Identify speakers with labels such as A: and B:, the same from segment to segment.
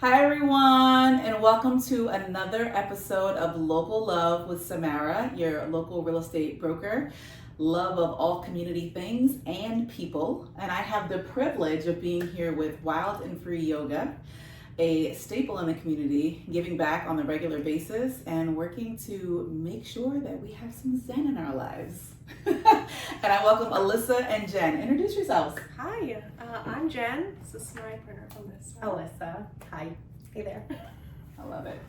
A: Hi everyone, and welcome to another episode of Local Love with Samara, your local real estate broker. Love of all community things and people. And I have the privilege of being here with Wild and Free Yoga, a staple in the community, giving back on a regular basis and working to make sure that we have some Zen in our lives. And I welcome Alyssa and Jen. Introduce yourselves.
B: Hi, I'm Jen. This is my partner from this side.
C: Alyssa. Hi. Hey there.
A: I love it.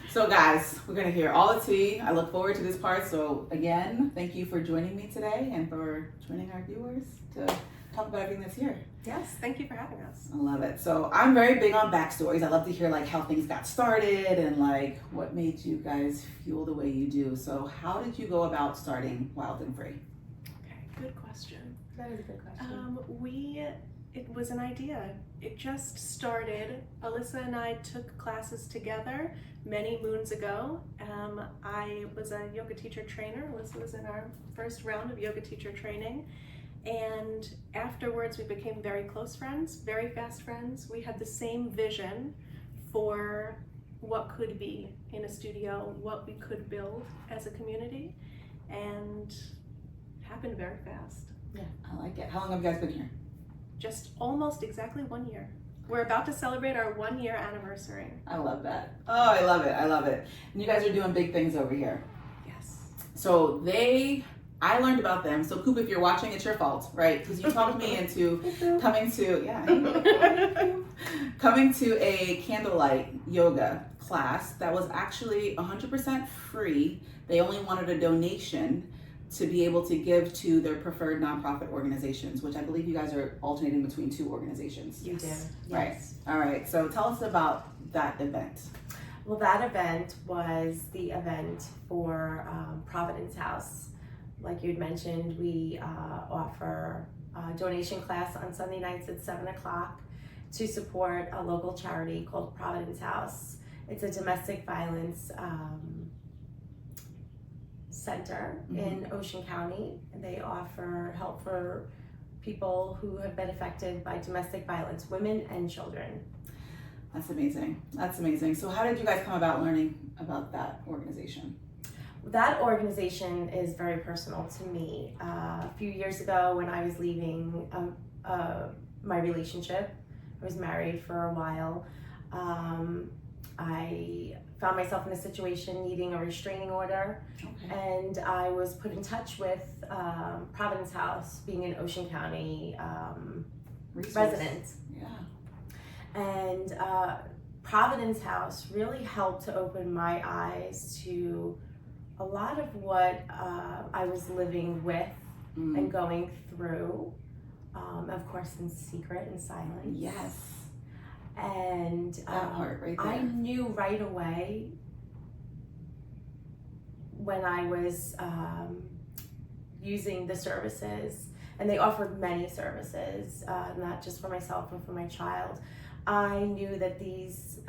A: So guys, we're gonna hear all the tea. I look forward to this part. So again, thank you for joining me today and for joining our viewers to talk about everything that's here.
B: Yes, thank you for having us.
A: I love it. So I'm very big on backstories. I love to hear like how things got started and like what made you guys feel the way you do. So how did you go about starting Wild and Free?
B: Okay, good question.
C: That is a good question.
B: It was an idea. It just started. Alyssa and I took classes together many moons ago. I was a yoga teacher trainer. Alyssa was in our first round of yoga teacher training. And afterwards we became very close friends, very fast friends. We had the same vision for what could be in a studio, what we could build as a community, and it happened very fast.
A: Yeah, I like it. How long have you guys been here?
B: Just almost exactly 1 year. We're about to celebrate our 1 year anniversary.
A: I love that. Oh, I love it. I love it. And you guys are doing big things over here.
B: Yes.
A: So I learned about them. So Coop, if you're watching, it's your fault, right? Because you talked me into coming to a candlelight yoga class that was actually 100% free. They only wanted a donation to be able to give to their preferred nonprofit organizations, which I believe you guys are alternating between two organizations.
C: You do.
A: Right.
C: Yes.
A: All right. So tell us about that event.
C: Well, that event was the event for Providence House. Like you'd mentioned, we offer a donation class on Sunday nights at 7 o'clock to support a local charity called Providence House. It's a domestic violence center in Ocean County. They offer help for people who have been affected by domestic violence, women and children.
A: That's amazing. That's amazing. So how did you guys come about learning about that organization?
C: That organization is very personal to me. A few years ago when I was leaving my relationship, I was married for a while, I found myself in a situation needing a restraining order.
A: Okay.
C: And I was put in touch with Providence House, being an Ocean County resident.
A: Yeah.
C: And Providence House really helped to open my eyes to a lot of what I was living with and going through, of course in secret and silence.
A: Yes.
C: And
A: That part right there.
C: I knew right away when I was using the services, and they offered many services, not just for myself but for my child. I knew that these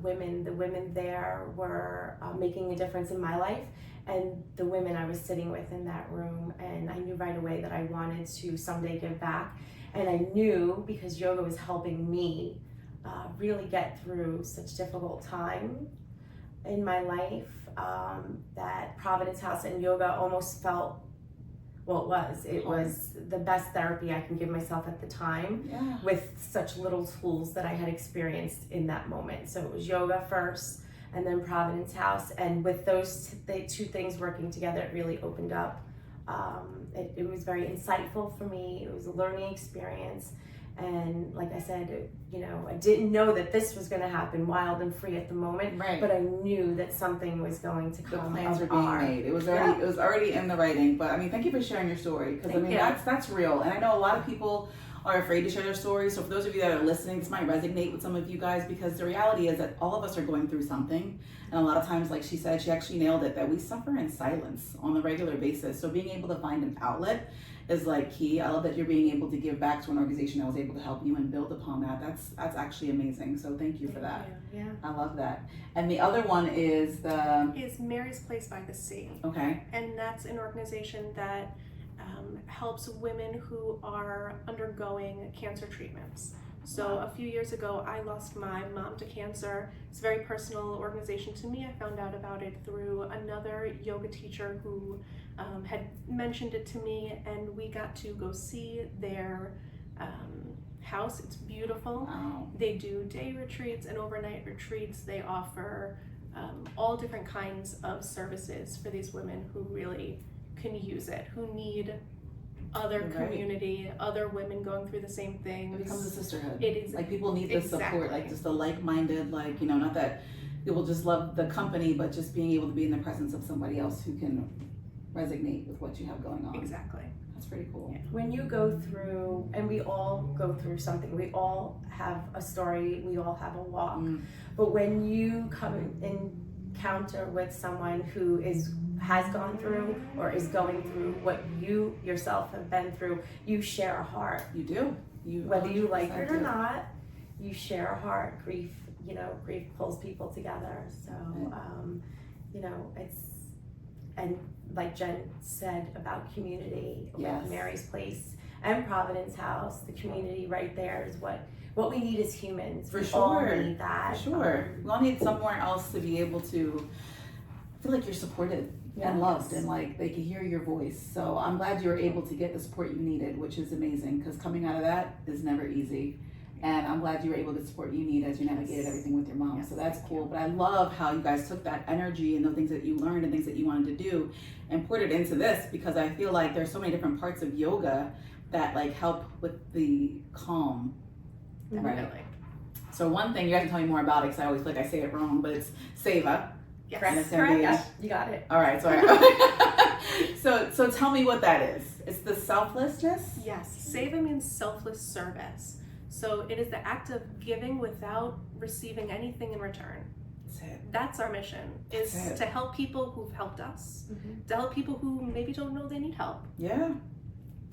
C: women, the women there were making a difference in my life and the women I was sitting with in that room, and I knew right away that I wanted to someday give back. And I knew, because yoga was helping me really get through such difficult time in my life, that Providence House and yoga almost felt, it was the best therapy I can give myself at the time, with such little tools that I had experienced in that moment. So it was yoga first and then Providence House, and with those two things working together, it really opened up. It was very insightful for me. It was a learning experience. And like I said, I didn't know that this was going to happen wild and free at the moment,
A: Right.
C: but I knew that something was going to come.
A: The plans were being made. It was already in the writing. But I mean, thank you for sharing your story, because that's real. And I know a lot of people are afraid to share their stories. So for those of you that are listening, this might resonate with some of you guys, because the reality is that all of us are going through something. And a lot of times, like she said, she actually nailed it, that we suffer in silence on a regular basis. So being able to find an outlet is like key. I love that you're being able to give back to an organization that was able to help you and build upon that. That's actually amazing. So thank you for that.
C: Yeah.
A: I love that. And the other one is
B: Mary's Place by the Sea.
A: Okay.
B: And that's an organization that helps women who are undergoing cancer treatments. So a few years ago, I lost my mom to cancer. It's a very personal organization to me. I found out about it through another yoga teacher who had mentioned it to me, and we got to go see their house. It's beautiful.
A: Wow.
B: They do day retreats and overnight retreats. They offer all different kinds of services for these women who really can use it, who need other community, other women going through the same things.
A: It becomes a sisterhood.
B: It is.
A: Like people need this support, like just a like-minded, like, you know, not that people just love the company, but just being able to be in the presence of somebody else who can resonate with what you have going on.
B: Exactly.
A: That's pretty cool.
B: Yeah.
C: When you go through, and we all go through something, we all have a story, we all have a walk, but when you come in encounter with someone who has gone through or is going through what you yourself have been through, you share a heart.
A: You do. You
C: Whether you like it or
A: do.
C: not, you share a heart. Grief, you know, grief pulls people together. So, you know, it's, and like Jen said about community with Mary's Place and Providence House, the community right there is what we need as humans.
A: For
C: we
A: sure.
C: all need that.
A: For sure. We all need somewhere else to be able to feel like you're supported and loved, and like they can hear your voice. So I'm glad you were able to get the support you needed, which is amazing, because coming out of that is never easy. And I'm glad you were able to get the support you need as you navigated everything with your mom.
B: Yes.
A: So that's cool. But I love how you guys took that energy and the things that you learned and things that you wanted to do and poured it into this, because I feel like there's so many different parts of yoga that like help with the calm. Right.
B: Definitely.
A: So one thing, you guys can tell me more about it, because I always feel like I say it wrong, but it's Seva.
B: Yes.
A: And it's
C: Correct.
A: gonna be-
C: Yeah, you got it.
A: All right, sorry. So tell me what that is. It's the selflessness?
B: Yes. Seva means selfless service. So it is the act of giving without receiving anything in return.
A: That's it.
B: That's our mission, is
A: That's it.
B: to help people who've helped us, to help people who maybe don't know they need help.
A: Yeah.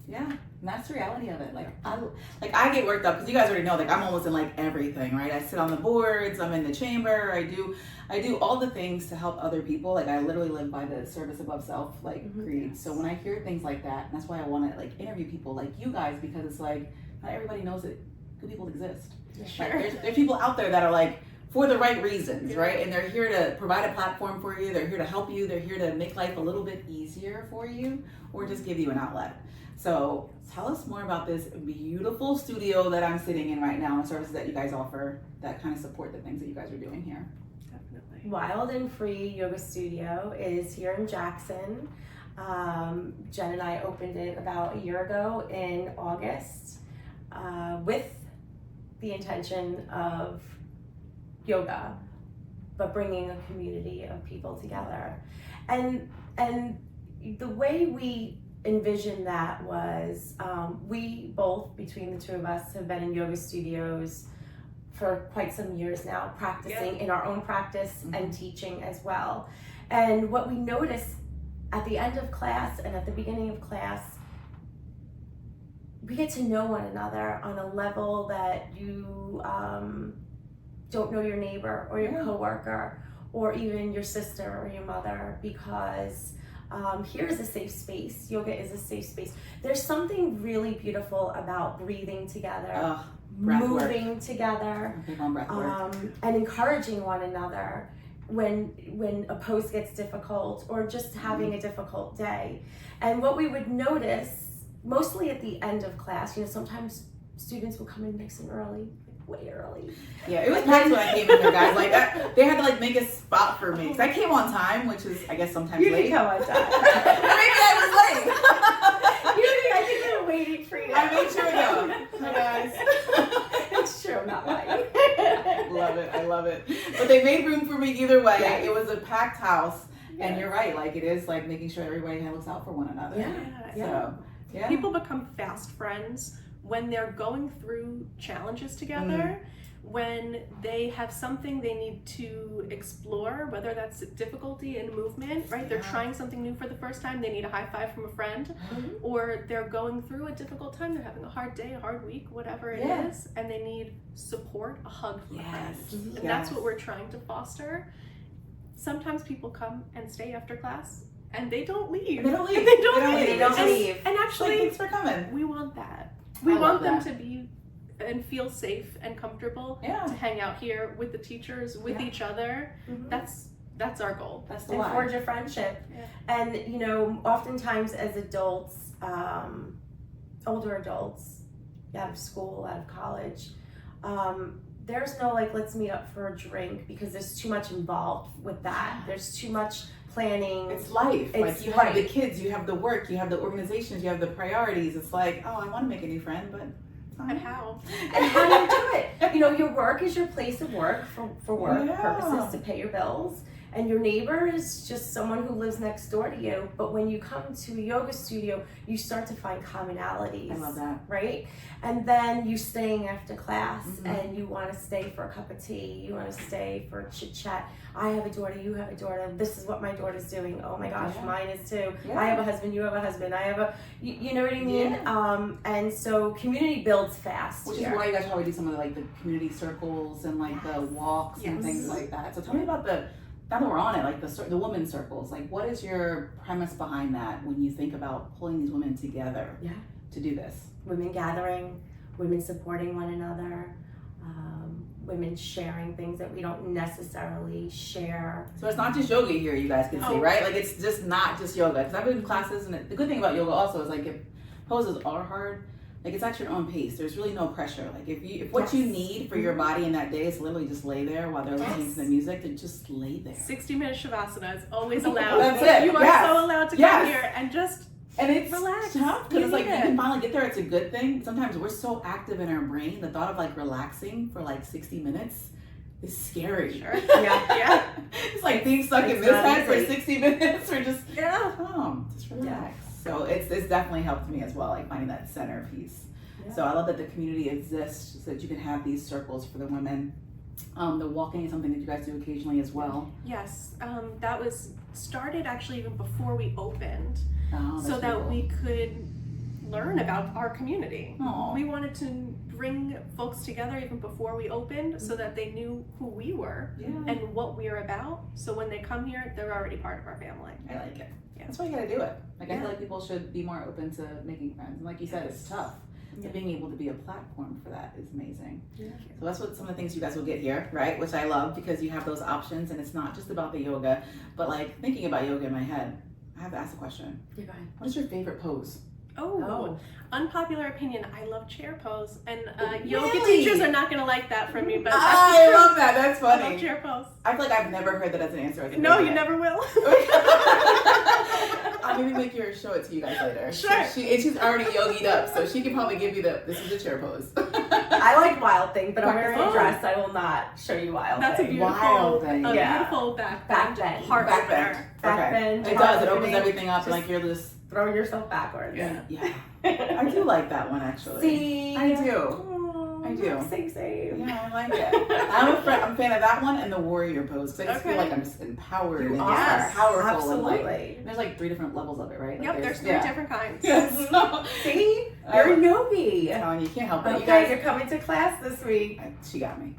A: Yeah. And that's the reality of it. I get worked up, because you guys already know, like I'm almost in like everything, right? I sit on the boards, I'm in the chamber, I do all the things to help other people. Like I literally live by the service above self, like creed. So when I hear things like that, and that's why I want to like interview people like you guys, because it's like not everybody knows that good people exist.
B: Sure.
A: Like, there's people out there that are like for the right reasons, right? And they're here to provide a platform for you. They're here to help you. They're here to make life a little bit easier for you, or just give you an outlet. So tell us more about this beautiful studio that I'm sitting in right now, and the services that you guys offer that kind of support the things that you guys are doing here.
B: Definitely.
C: Wild and Free Yoga Studio is here in Jackson. Jen and I opened it about a year ago in August with the intention of yoga, but bringing a community of people together. And the way we envisioned that was we both, between the two of us, have been in yoga studios for quite some years now, practicing in our own practice and teaching as well. And what we noticed at the end of class and at the beginning of class, we get to know one another on a level that you don't know your neighbor or your coworker or even your sister or your mother, because here is a safe space. Yoga is a safe space. There's something really beautiful about breathing together, moving together, and encouraging one another when a pose gets difficult or just having a difficult day. And what we would notice, mostly at the end of class, you know, sometimes students will come in nice and early, way early.
A: Yeah, it was packed when I came in here, guys. Like they had to like make a spot for me, because I came on time, which is I guess sometimes
C: You
A: late.
C: didn't come on time.
A: Maybe I was late.
C: I think they were waiting for you.
A: I made sure to go. Hi guys.
C: It's true, I'm not lying.
A: Love it. I love it. But they made room for me either way.
C: Yes.
A: It was a packed house, and
C: Yes.
A: you're right. Like it is like making sure everybody looks out for one another.
B: Yeah.
A: So
B: People become fast friends when they're going through challenges together, when they have something they need to explore, whether that's difficulty in movement, right? They're trying something new for the first time, they need a high five from a friend, or they're going through a difficult time, they're having a hard day, a hard week, whatever it is, and they need support, a hug from a friend. And that's what we're trying to foster. Sometimes people come and stay after class, and they don't leave.
A: They don't leave.
B: They don't leave.
C: They don't leave.
B: And actually,
A: thanks for coming.
B: we want that. We want them to be and feel safe and comfortable
A: Yeah.
B: to hang out here with the teachers, with each other. That's our goal.
A: That's the
C: And
A: why.
C: forge a friendship. And you know, oftentimes as adults, older adults, out of school, out of college, there's no like, let's meet up for a drink, because there's too much involved with that. There's too much planning.
A: It's life.
C: It's
A: like you have the kids, you have the work, you have the organizations, you have the priorities. It's like, oh, I want to make a new friend, but
B: And how?
C: And how do you do it? You know, your work is your place of work for work purposes, to pay your bills. And your neighbor is just someone who lives next door to you. But when you come to a yoga studio, you start to find commonalities.
A: I love that.
C: Right? And then you staying after class and you want to stay for a cup of tea. You want to stay for a chit chat. I have a daughter, you have a daughter. This is what my daughter's doing. Oh my gosh, mine is too. I have a husband, you have a husband. I have a, you know what I mean? And so community builds fast.
A: Which is why you guys probably do some of the community circles and like the walks and things like that. So tell me about now that we're on it, like the women's circles, like what is your premise behind that when you think about pulling these women together to do this?
C: Women gathering, women supporting one another, women sharing things that we don't necessarily share.
A: So it's not just yoga here, you guys can see, right? Like it's just not just yoga. Because I've been in classes, and the good thing about yoga also is like if poses are hard, like it's at your own pace. There's really no pressure. Like if what you need for your body in that day is literally just lay there while they're listening to the music, then just lay there.
B: 60-minute shavasana is always allowed.
A: That's it.
B: You are so allowed to come here and just
A: it's
B: relax.
A: tough because it's like you can finally get there. It's a good thing. Sometimes we're so active in our brain. The thought of like relaxing for like 60 minutes is scary.
B: Sure. Yeah.
A: It's like being stuck in this head for 60 minutes or just just relax.
C: Yeah.
A: So it's definitely helped me as well, like finding that center piece. Yeah. So I love that the community exists so that you can have these circles for the women. The walking is something that you guys do occasionally as well.
B: Yes, that was started actually even before we opened, so that
A: cool.
B: we could learn about our community.
A: Aww.
B: We wanted to bring folks together even before we opened so that they knew who we were and what we are about. So when they come here, they're already part of our family.
A: I like it. That's why you gotta do it. Like I feel like people should be more open to making friends. And like you said, it's tough. So being able to be a platform for that is amazing. So that's what some of the things you guys will get here, right? Which I love because you have those options and it's not just about the yoga, but like thinking about yoga in my head, I have to ask a question.
C: You're fine.
A: What is your favorite pose?
B: Unpopular opinion, I love chair pose, and yoga
A: Really?
B: teachers are not gonna like that from me, but
A: I love that. That's funny.
B: I love chair pose.
A: I feel like I've never heard that as an answer. As a
B: No, you
A: favorite.
B: never will.
A: I'll maybe make her show it to you guys later.
B: Sure.
A: So she's already yogied up, so she can probably give you this is the chair pose.
C: I like wild thing, but I'm wearing a dress. I will not show you wild
B: That's a
C: thing.
B: beautiful,
A: thing.
B: Beautiful back
C: bend.
B: heart
A: Back bend.
B: there.
C: Back bend.
A: It does. It opens everything up, and like you're just
C: throw yourself backwards.
A: Yeah. I do like that one actually.
C: See,
A: I do. I do.
C: Same.
A: Yeah, I like it. I'm a fan of that one and the warrior pose because I just feel like I'm just empowered and just powerful.
C: Absolutely.
A: And there's like 3 different levels of it, right? Like
B: Yep, there's 3 different kinds.
A: Yes.
C: See, you're a yogi.
A: I'm telling you, can't help it.
C: Okay,
A: You guys,
C: you're coming to class this week.
A: she got me.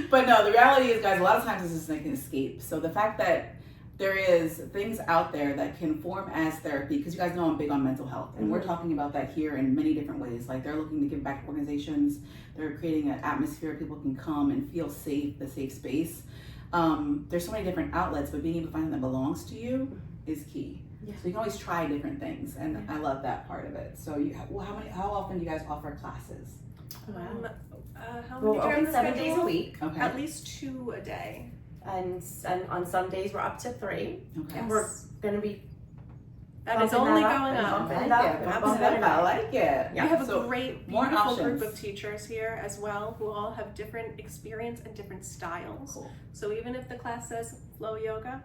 A: But no, the reality is, guys, a lot of times this is like an escape. So the fact that there is things out there that can form as therapy, because you guys know I'm big on mental health, and we're talking about that here in many different ways. Like they're looking to give back to organizations, they're creating an atmosphere people can come and feel safe, the safe space. There's so many different outlets, but being able to find something that belongs to you is key. So you can always try different things, and I love that part of it. So how often do you guys offer classes?
B: How
C: We're
B: many are on
C: open
B: the
C: 7 days
B: schedule?
C: a week,
A: Okay.
B: At least 2 a day.
C: and on some days we're up to 3.
A: Okay.
C: And we're gonna be
B: That is
C: bumping
B: only
C: that up
B: going
C: and
B: up.
C: bumping
A: I
C: it
A: like
C: up
A: it.
C: and
A: Bump
C: bumping
A: it
C: it
A: up. I
C: up.
A: like it.
B: We have
A: So
B: a great,
A: more
B: beautiful
A: options.
B: group of teachers here as well who all have different experience and different styles.
A: Cool.
B: So even if the class says flow yoga,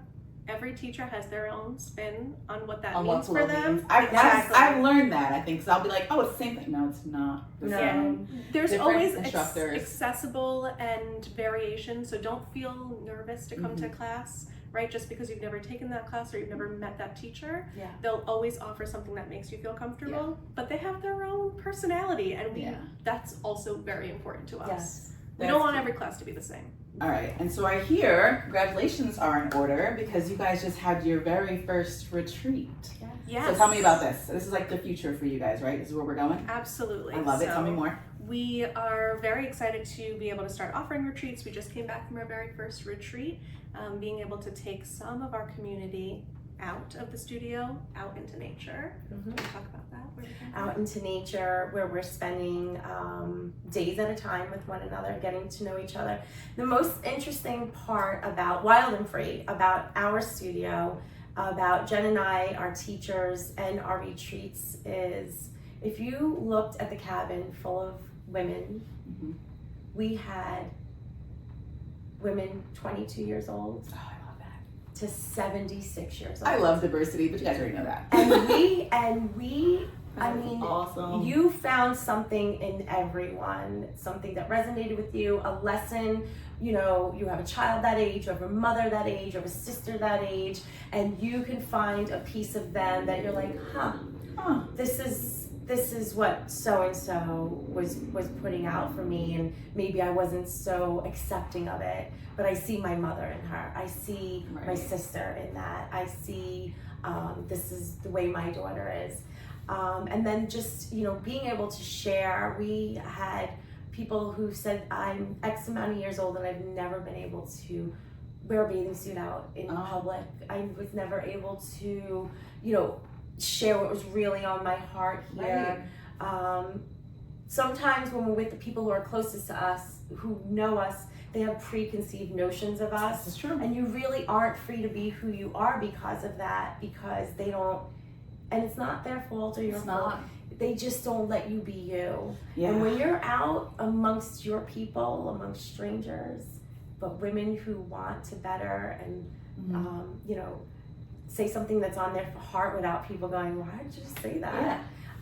B: every teacher has their own spin on what that
A: On
B: means
A: what
B: for
A: flow
B: them.
A: means. I've learned that, I think, because I'll be like, oh, it's the same thing. No, it's not the
C: No.
A: same.
B: There's
A: Different
B: always
A: instructors.
B: accessible and variation, so don't feel nervous to come to class, right? Just because you've never taken that class or you've never met that teacher, they'll always offer something that makes you feel comfortable, but they have their own personality, and that's also very important to us.
C: Yes.
B: We don't want every class to be the same.
A: All right, and so I hear congratulations are in order because you guys just had your very first retreat.
B: Yes.
A: So tell me about this. This is like the future for you guys, right? This is where we're going?
B: Absolutely.
A: I love it.
B: So
A: Tell me more.
B: We are very excited to be able to start offering retreats. We just came back from our very first retreat, being able to take some of our community out of the studio, out into nature. Can you talk about that?
C: Out into nature, where we're spending days at a time with one another, getting to know each other. The most interesting part about Wild and Free, about our studio, about Jen and I, our teachers, and our retreats is, if you looked at the cabin full of women, we had women 22 years old.
A: Oh, I love that.
C: To 76 years old.
A: I love diversity, but you guys already know that.
C: And we, I mean,
A: awesome.
C: You found something in everyone, something that resonated with you, a lesson. You know, you have a child that age, you have a mother that age, you have a sister that age, and you can find a piece of them that you're like, this is what so and so was putting out for me, and maybe I wasn't so accepting of it, but I see my mother in her. I see my sister in that. I see this is the way my daughter is. And then just, you know, being able to share. We had people who said, I'm X amount of years old and I've never been able to wear a bathing suit out in public. I was never able to, you know, share what was really on my heart here. Sometimes when we're with the people who are closest to us, who know us, they have preconceived notions of us.
A: This is true.
C: And you really aren't free to be who you are because of that, because they don't, and it's not their fault or your fault. They just don't let you be you.
A: Yeah.
C: And when you're out amongst your people, amongst strangers, but women who want to better and, you know, say something that's on their heart without people going, why did you say that?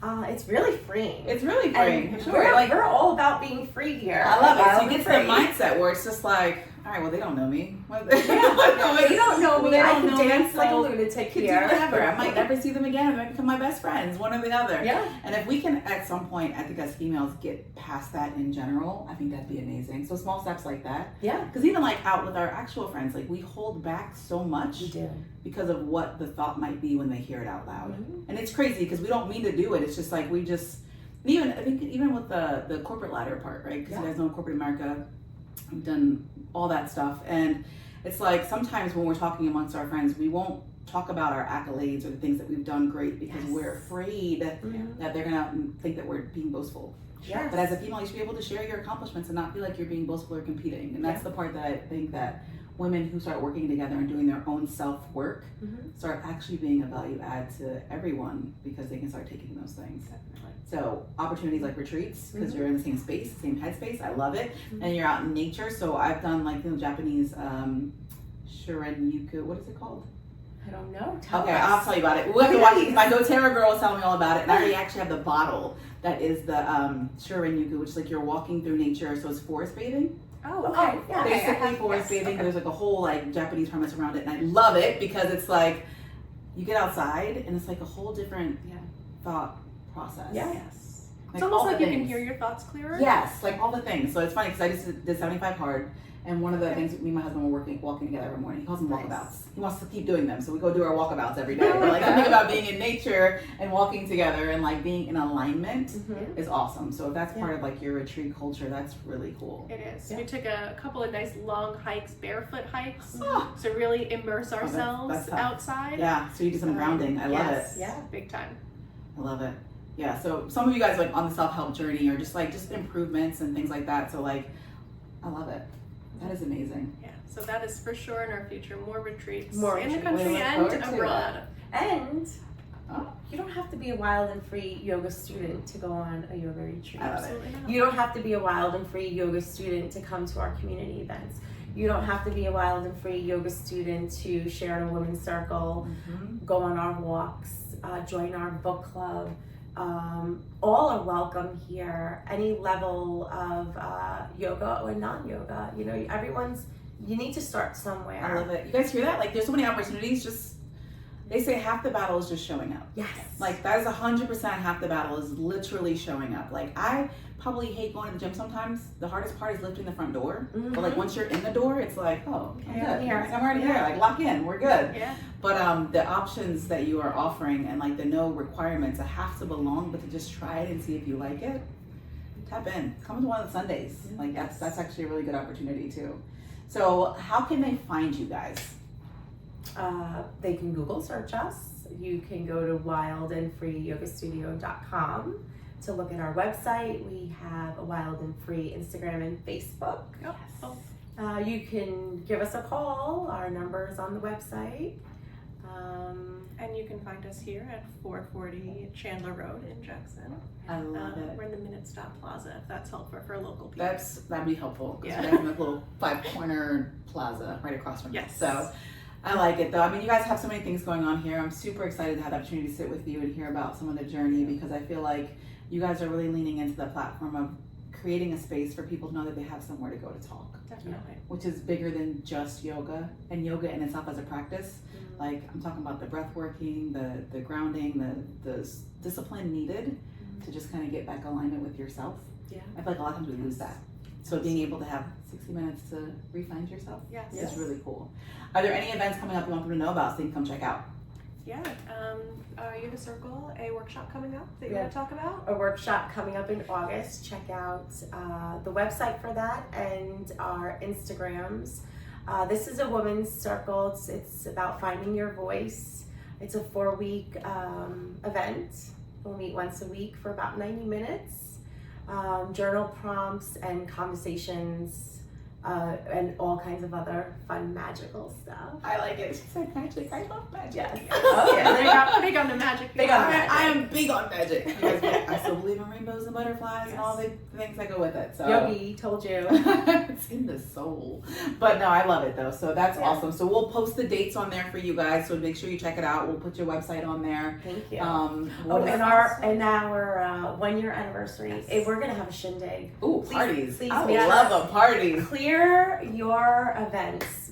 A: Yeah.
C: It's really freeing.
A: It's really freeing.
C: And
A: Sure.
C: we're all about being free here.
A: I love it. So you
C: Wild
A: get to
C: and
A: the
C: free.
A: mindset where it's just like, all right, well, they don't know me.
C: They don't know me.
A: They
C: I
A: don't
C: can
A: know me,
C: dance like a
A: so
C: lunatic
A: could do
C: here.
A: whatever. I might never see them again. They might become my best friends, one or the other.
C: Yeah.
A: And if we can, at some point, I think as females, get past that in general, I think that'd be amazing. So small steps like that.
C: Yeah.
A: Because even like out with our actual friends, like we hold back so much
C: We do.
A: because of what the thought might be when they hear it out loud. And it's crazy because we don't mean to do it. It's just like we just, even I think even with the corporate ladder part, right? Because you guys know corporate America, we've done all that stuff, and it's like sometimes when we're talking amongst our friends, we won't talk about our accolades or the things that we've done great because we're afraid that they're gonna think that we're being boastful.
C: Yes.
A: But as a female, you should be able to share your accomplishments and not feel like you're being boastful or competing. And that's the part that I think that women who start working together and doing their own self-work start actually being a value add to everyone because they can start taking those things. So opportunities like retreats, because you're in the same space, same headspace, I love it. And you're out in nature. So I've done like the Japanese Shirin-yuku, what is it called?
C: I don't know.
A: Okay, I'll tell you about it. We'll have to watch it. My doTERRA girl was telling me all about it. And I already actually have the bottle that is the Shirin-yuku, which is like you're walking through nature. So it's forest bathing.
C: Oh, okay. Yeah.
A: Basically forest bathing. There's like a whole like Japanese premise around it. And I love it because it's like, you get outside and it's like a whole different thought process.
C: Yes.
B: It's almost like you can hear your thoughts clearer.
A: Yes, like all the things. So it's funny because I just did 75 hard, and one of the things me and my husband were walking together every morning. He calls them walkabouts. He wants to keep doing them, so we go do our walkabouts every day. We're like something about being in nature and walking together and like being in alignment is awesome. So if that's part of like your retreat culture, that's really cool.
B: It is. We took a couple of nice long hikes, barefoot hikes, to really immerse ourselves
A: that's tough.
B: outside.
A: Yeah, so you do some grounding. I love it.
C: Yeah.
B: Big time.
A: I love it. Yeah, so some of you guys like on the self-help journey or just improvements and things like that. So like, I love it. That is amazing.
B: Yeah, so that is for sure in our future. More retreats
C: More
B: in the
C: retreats.
B: country
A: We look
B: and
A: forward to
B: abroad.
C: And you don't have to be a wild and free yoga student to go on a yoga retreat.
A: I love it.
B: Absolutely not.
C: You don't have to be a wild and free yoga student to come to our community events. You don't have to be a wild and free yoga student to share in a women's circle, go on our walks, join our book club. All are welcome here. Any level of yoga or non-yoga, you know, you need to start somewhere.
A: I love it. You guys hear that? Like, there's so many opportunities. Just they say half the battle is just showing up.
C: Yes.
A: Like that is 100% half the battle is literally showing up. Like I probably hate going to the gym sometimes. The hardest part is lifting the front door. But like once you're in the door, it's like, oh, I'm good. I'm already here. Like lock in. We're good.
B: Yeah.
A: But the options that you are offering and like the no requirements, I have to belong, but to just try it and see if you like it. tap in. Come to one of the Sundays. Like that's actually a really good opportunity too. So how can they find you guys?
C: They can Google search us. You can go to wildandfreeyogastudio.com to look at our website. We have a Wild and Free Instagram and Facebook.
B: Yep.
C: You can give us a call. Our number is on the website.
B: And you can find us here at 440 Chandler Road in Jackson.
A: I love it.
B: We're in the Minute Stop Plaza, if that's helpful for local people.
A: That'd be helpful because
B: Yeah.
A: we have a little 5-corner plaza right across from us.
B: Yes.
A: So I like it though. I mean, you guys have so many things going on here. I'm super excited to have the opportunity to sit with you and hear about some of the journey because I feel like you guys are really leaning into the platform of creating a space for people to know that they have somewhere to go to talk.
B: Definitely.
A: Which is bigger than just yoga and yoga in itself as a practice. Like I'm talking about the breath working, the grounding, the discipline needed to just kind of get back alignment with yourself.
C: Yeah.
A: I feel like a lot of times we lose that. So being able to have 60 minutes to refine yourself
B: Yes.
A: is really cool. Are there any events coming up you want them to know about so you can come check out?
B: Yeah. Yoga Circle, a workshop coming up that you
C: Yeah.
B: want to talk about?
C: A workshop coming up in August. Check out the website for that and our Instagrams. This is a women's circle. It's about finding your voice. It's a 4-week event. We'll meet once a week for about 90 minutes. Journal prompts and conversations and all kinds of other fun magical stuff.
A: I like it. She said magic. I love magic.
C: Yes.
B: Oh, yeah. Big on the magic.
C: Big on the magic.
A: I am big on magic. You guys know, I still believe in rainbows and butterflies and all the things that go with it. So
C: Yogi told you.
A: it's in the soul. But no, I love it though. So that's
C: Yeah.
A: awesome. So we'll post the dates on there for you guys. So make sure you check it out. We'll put your website on there.
C: Thank you.
A: What
C: And
A: else?
C: our 1-year anniversary,
B: Yes.
C: we're gonna have a shindig.
A: Ooh,
C: Please-
A: parties.
C: please
A: I
C: meet us.
A: love a party.
C: Clear your events,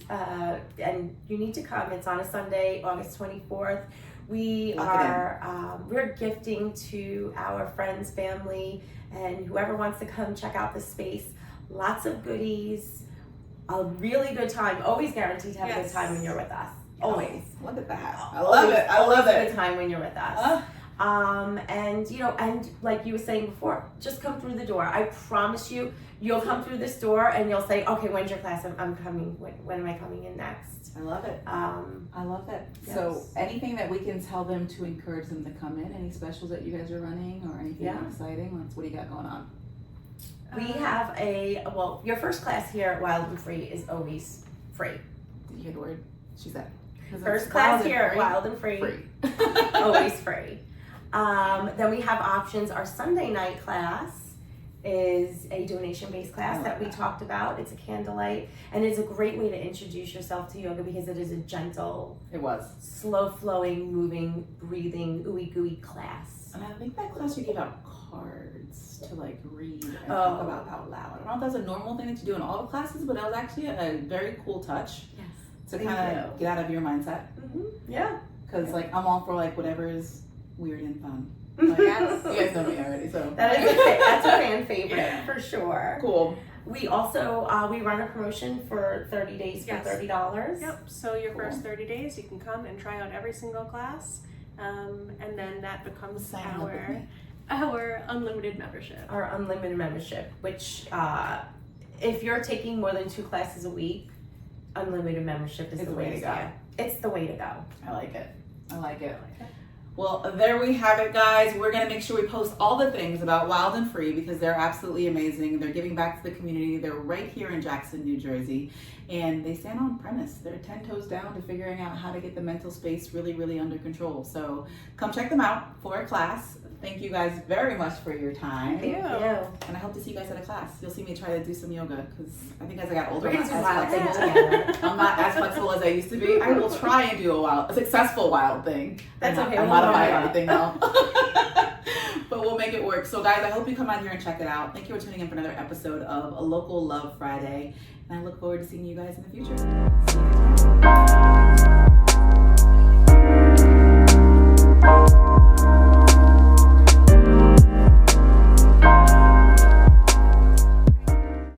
C: and you need to come. It's on a Sunday, August 24th. We
A: Lock it
C: are we're gifting to our friends, family, and whoever wants to come check out the space. Lots of goodies, a really good time. Always guaranteed to have a good
B: Yes.
C: time when you're with us. Always.
A: Look at that. I love it. I love
C: Always a
A: it.
C: good time when you're with us. And like you were saying before, just come through the door. I promise you, you'll come through this door and you'll say, okay, when's your class? I'm coming. When am I coming in next?
A: I love it. I love it.
C: Yes.
A: So anything that we can tell them to encourage them to come in, any specials that you guys are running or anything
C: Yeah.
A: exciting? What do you got going on?
C: We have your first class here at Wild and Free is always free.
A: Did you hear the word she said? 'Cause
C: First
A: it's
C: class
A: wild and
C: here at
A: free.
C: Wild and Free,
A: Free.
C: always free. Then we have options. Our Sunday night class is a donation-based class that we talked about. It's a candlelight, and it's a great way to introduce yourself to yoga because it is a gentle,
A: It was.
C: slow-flowing, moving, breathing, ooey-gooey class.
A: And I think that class you gave out cards to like read and
C: Oh.
A: talk about out loud. I don't know if that's a normal thing that you do in all the classes, but that was actually a very cool touch
C: Yes.
A: to
C: Thank
A: kind of get out of your mindset.
C: Yeah.
A: Because like I'm all for like whatever is weird and fun. Like, you guys know me already, so
C: That's a fan favorite for sure.
A: cool.
C: We also we run a promotion for 30 days for
B: Yes.
C: $30.
B: Yep. So your
A: Cool.
B: first 30 days, you can come and try out every single class, and then that becomes
A: Sign up with me.
B: our unlimited membership.
C: Our unlimited membership, which if you're taking more than 2 classes a week, unlimited membership is
A: It's
C: the way to go.
A: stay.
C: It's the way to go.
A: I like it. I like it. Well, there we have it, guys. We're going to make sure we post all the things about Wild and Free because they're absolutely amazing. They're giving back to the community. They're right here in Jackson, New Jersey, and they stand on premise. They're 10 toes down to figuring out how to get the mental space really, really under control. So come check them out for a class. Thank you guys very much for your time.
B: Thank you.
A: And I hope to see you guys at a class. You'll see me try to do some yoga because I think as I got older,
C: We're
A: I'm
C: gonna
A: not
C: do
A: as
C: wild
A: flexible.
C: things together.
A: I'm not as flexible as I used to be. I will try and do a successful wild thing.
C: That's okay.
A: I'll
C: We'll
A: modify
C: learn.
A: everything now. But we'll make it work. So guys, I hope you come out here and check it out. Thank you for tuning in for another episode of A Local Love Friday. And I look forward to seeing you guys in the future. See you next time.